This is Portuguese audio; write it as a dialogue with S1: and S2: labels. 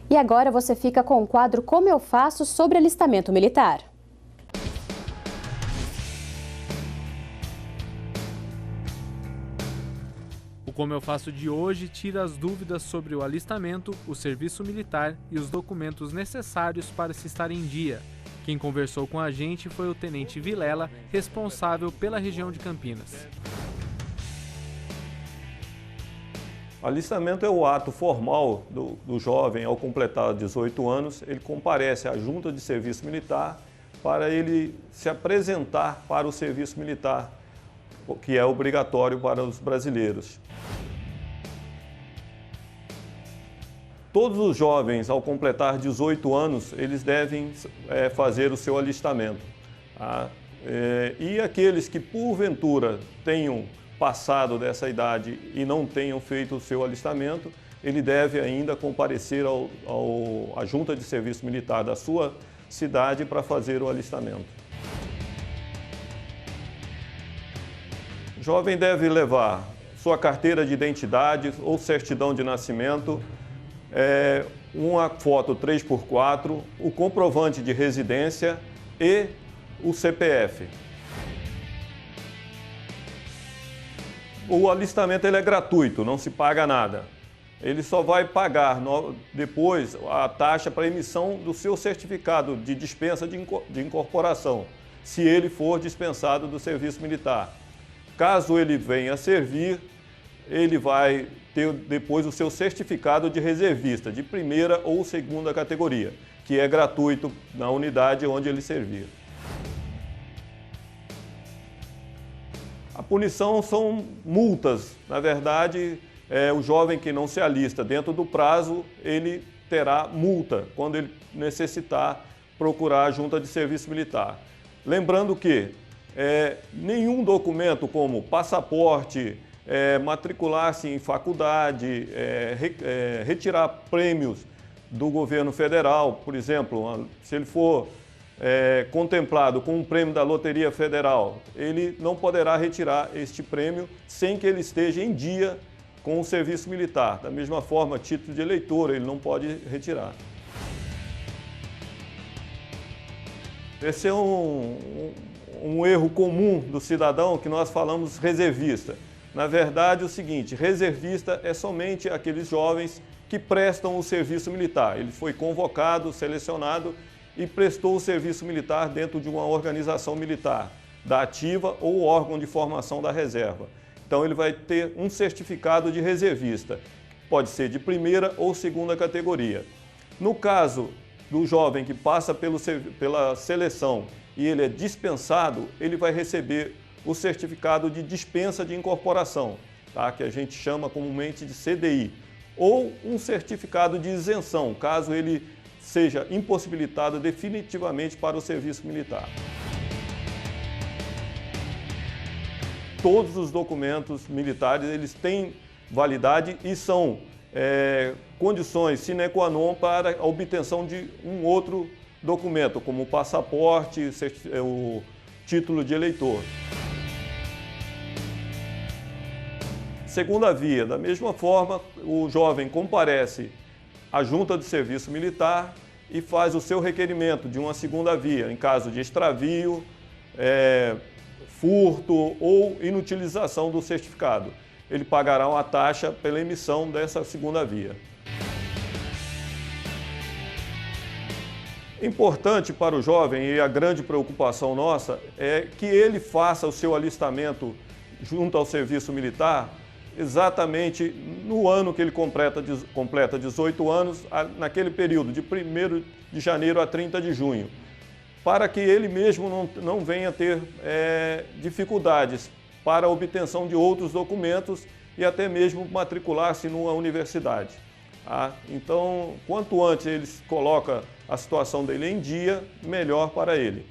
S1: E agora você fica com o quadro Como Eu Faço sobre alistamento militar.
S2: O Como Eu Faço de hoje tira as dúvidas sobre o alistamento, o serviço militar e os documentos necessários para se estar em dia. Quem conversou com a gente foi o Tenente Vilela, responsável pela região de Campinas.
S3: O alistamento é o ato formal do jovem ao completar 18 anos, ele comparece à junta de serviço militar para ele se apresentar para o serviço militar, que é obrigatório para os brasileiros. Todos os jovens, ao completar 18 anos, eles devem fazer o seu alistamento. Tá? E aqueles que, porventura, tenham passado dessa idade e não tenham feito o seu alistamento, ele deve ainda comparecer à junta de serviço militar da sua cidade para fazer o alistamento. O jovem deve levar sua carteira de identidade ou certidão de nascimento, uma foto 3x4, o comprovante de residência e o CPF. O alistamento ele é gratuito, não se paga nada. Ele só vai pagar depois a taxa para emissão do seu certificado de dispensa de incorporação, se ele for dispensado do serviço militar. Caso ele venha a servir, ele vai ter depois o seu certificado de reservista, de primeira ou segunda categoria, que é gratuito na unidade onde ele servir. A punição são multas. Na verdade, o jovem que não se alista dentro do prazo, ele terá multa quando ele necessitar procurar a junta de serviço militar. Lembrando que nenhum documento como passaporte, matricular-se em faculdade, retirar prêmios do governo federal, por exemplo, se ele for contemplado com um prêmio da Loteria Federal, ele não poderá retirar este prêmio sem que ele esteja em dia com o serviço militar. Da mesma forma, título de eleitor, ele não pode retirar. Esse é um erro comum do cidadão que nós falamos reservista. Na verdade, é o seguinte, reservista é somente aqueles jovens que prestam o serviço militar. Ele foi convocado, selecionado e prestou o serviço militar dentro de uma organização militar, da ativa ou órgão de formação da reserva. Então ele vai ter um certificado de reservista, pode ser de primeira ou segunda categoria. No caso do jovem que passa pela seleção e ele é dispensado, ele vai receber o certificado de dispensa de incorporação, tá? Que a gente chama comumente de CDI, ou um certificado de isenção, caso ele seja impossibilitado definitivamente para o serviço militar. Todos os documentos militares eles têm validade e são condições sine qua non para a obtenção de um outro documento, como o passaporte, o título de eleitor. Segunda via, da mesma forma, o jovem comparece à junta de serviço militar e faz o seu requerimento de uma segunda via, em caso de extravio, furto ou inutilização do certificado. Ele pagará uma taxa pela emissão dessa segunda via. Importante para o jovem, e a grande preocupação nossa, é que ele faça o seu alistamento junto ao serviço militar exatamente no ano que ele completa 18 anos, naquele período de 1º de janeiro a 30 de junho, para que ele mesmo não venha ter dificuldades para a obtenção de outros documentos e até mesmo matricular-se numa universidade. Tá? Então, quanto antes ele coloca a situação dele em dia, melhor para ele.